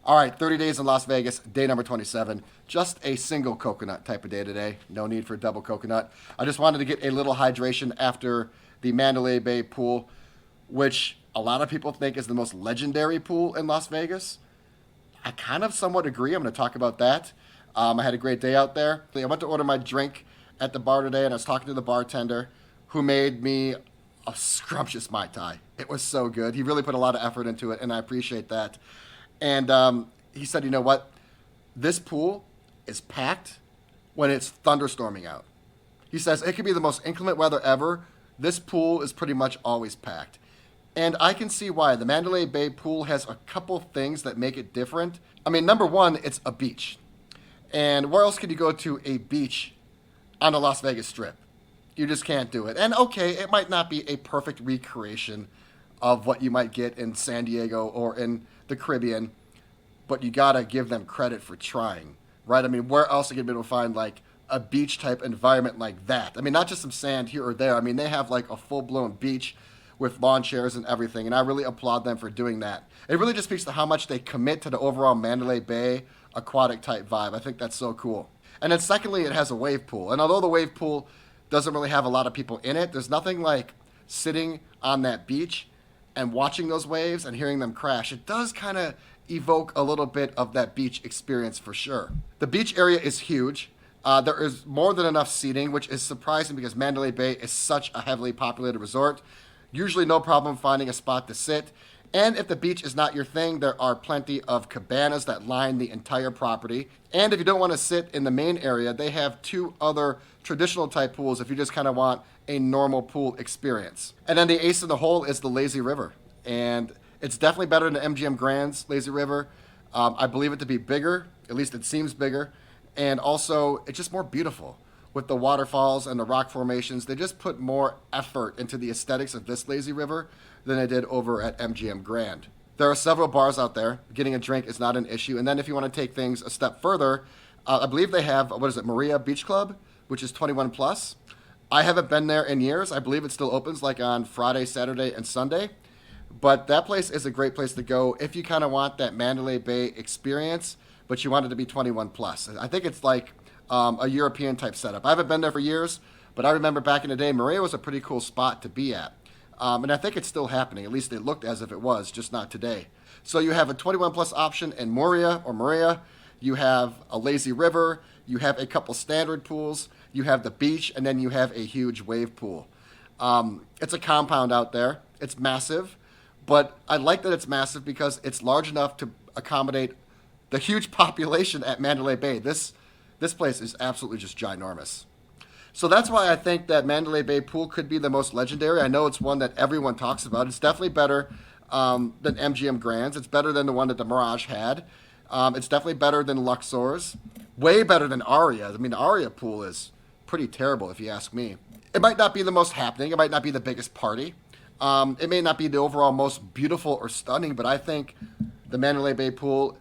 All right, 30 days in Las Vegas, day number 27. Just a single coconut type of day today. No need for double coconut. I just wanted to get a little hydration after the Mandalay Bay pool, which a lot of people think is the most legendary pool in Las Vegas. I kind of somewhat agree. I'm going to talk about that. I had a great day out there. I went to order my drink at the bar today, and I was talking to the bartender who made me a scrumptious Mai Tai. It was so good. He really put a lot of effort into it, and I appreciate that. And he said, you know what? This pool is packed when it's thunderstorming out. He says it could be the most inclement weather ever. This pool is pretty much always packed. And I can see why. The Mandalay Bay pool has a couple things that make it different. I mean, number one, it's a beach. And where else could you go to a beach on the Las Vegas Strip? You just can't do it. And okay, it might not be a perfect recreation of what you might get in San Diego or in the Caribbean, but you gotta give them credit for trying, right? I mean, where else are you gonna be able to find like a beach type environment like that? I mean, not just some sand here or there. I mean, they have like a full blown beach with lawn chairs and everything, and I really applaud them for doing that. It really just speaks to how much they commit to the overall Mandalay Bay aquatic type vibe. I think that's so cool. And then secondly, it has a wave pool. And although the wave pool doesn't really have a lot of people in it, there's nothing like sitting on that beach and watching those waves and hearing them crash. It does kind of evoke a little bit of that beach experience for sure. The beach area is huge. There is more than enough seating, which is surprising because Mandalay Bay is such a heavily populated resort. Usually no problem finding a spot to sit. And if the beach is not your thing, there are plenty of cabanas that line the entire property. And if you don't want to sit in the main area, they have two other traditional type pools if you just kind of want a normal pool experience. And then the ace in the hole is the lazy river. And it's definitely better than the MGM Grand's lazy river. I believe it to be bigger, at least it seems bigger. And also, it's just more beautiful. With the waterfalls and the rock formations, they just put more effort into the aesthetics of this lazy river than they did over at MGM Grand. There are several bars out there. Getting a drink is not an issue. And then if you want to take things a step further, I believe they have, Maria Beach Club, which is 21 plus. I haven't been there in years. I believe it still opens like on Friday, Saturday, and Sunday. But that place is a great place to go if you kind of want that Mandalay Bay experience, but you want it to be 21 plus. I think it's like a European type setup. I haven't been there for years, but I remember back in the day, Maria was a pretty cool spot to be at. And I think it's still happening. At least it looked as if it was, just not today. So you have a 21 plus option in Moria or Maria. You have a lazy river. You have a couple standard pools. You have the beach, and then you have a huge wave pool. It's a compound out there. It's massive, but I like that it's massive because it's large enough to accommodate the huge population at Mandalay Bay. This place is absolutely just ginormous. So that's why I think that Mandalay Bay pool could be the most legendary. I know it's one that everyone talks about. It's definitely better than MGM Grand's. It's better than the one that the Mirage had. It's definitely better than Luxor's. Way better than Aria. I mean, the Aria pool is pretty terrible if you ask me. It might not be the most happening. It might not be the biggest party. It may not be the overall most beautiful or stunning, but I think the Mandalay Bay pool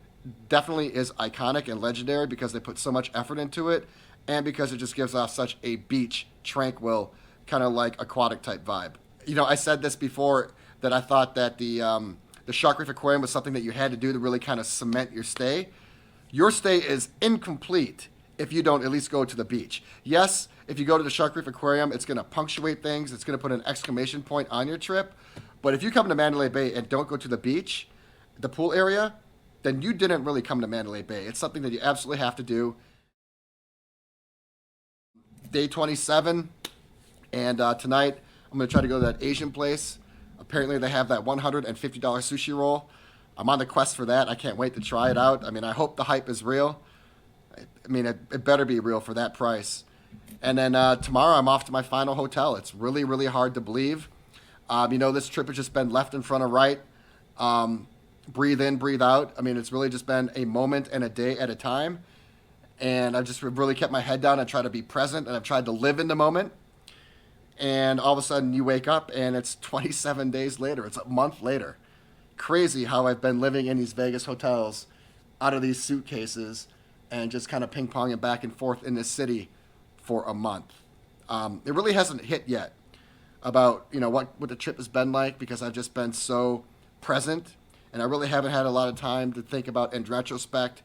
definitely is iconic and legendary because they put so much effort into it and because it just gives off such a beach, tranquil, kind of like aquatic type vibe. You know, I said this before that I thought that the Shark Reef Aquarium was something that you had to do to really kind of cement your stay. Your stay is incomplete if you don't at least go to the beach. Yes, if you go to the Shark Reef Aquarium, it's going to punctuate things. It's going to put an exclamation point on your trip. But if you come to Mandalay Bay and don't go to the beach, the pool area, then you didn't really come to Mandalay Bay. It's something that you absolutely have to do. Day 27, and tonight I'm going to try to go to that Asian place. Apparently they have that $150 sushi roll. I'm on the quest for that. I can't wait to try it out. I mean, I hope the hype is real. I mean, it better be real for that price. And then tomorrow I'm off to my final hotel. It's really, really hard to believe. You know, this trip has just been left in front of right. Breathe in, breathe out. I mean, it's really just been a moment and a day at a time. And I've just really kept my head down and tried to be present, and I've tried to live in the moment. And all of a sudden you wake up and it's 27 days later. It's a month later. Crazy how I've been living in these Vegas hotels out of these suitcases and just kind of ping-ponging back and forth in this city for a month. It really hasn't hit yet about, you know, what the trip has been like because I've just been so present and I really haven't had a lot of time to think about in retrospect,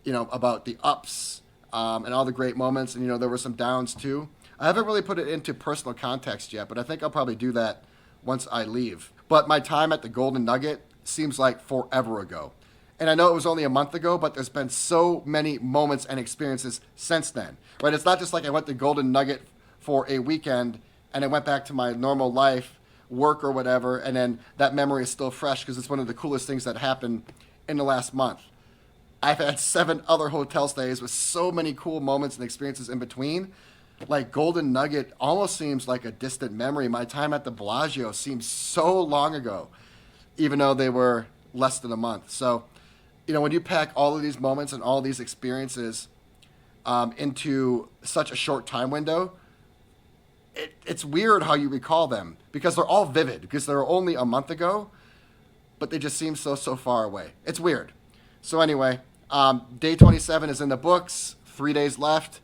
about the ups and all the great moments, and there were some downs too. I haven't really put it into personal context yet, but I think I'll probably do that once I leave. But my time at the Golden Nugget seems like forever ago. And I know it was only a month ago, but there's been so many moments and experiences since then, right? It's not just like I went to Golden Nugget for a weekend and I went back to my normal life, work or whatever, and then that memory is still fresh because it's one of the coolest things that happened in the last month. I've had 7 other hotel stays with so many cool moments and experiences in between. Like Golden Nugget almost seems like a distant memory. My time at the Bellagio seems so long ago, even though they were less than a month. So, when you pack all of these moments and all these experiences into such a short time window, it's weird how you recall them because they're all vivid because they were only a month ago, but they just seem so far away. It's weird. So anyway, day 27 is in the books, 3 days left.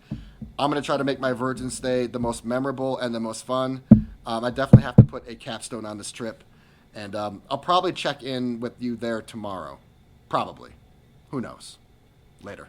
I'm going to try to make my Virgin stay the most memorable and the most fun. I definitely have to put a capstone on this trip, and I'll probably check in with you there tomorrow. Probably. Who knows? Later.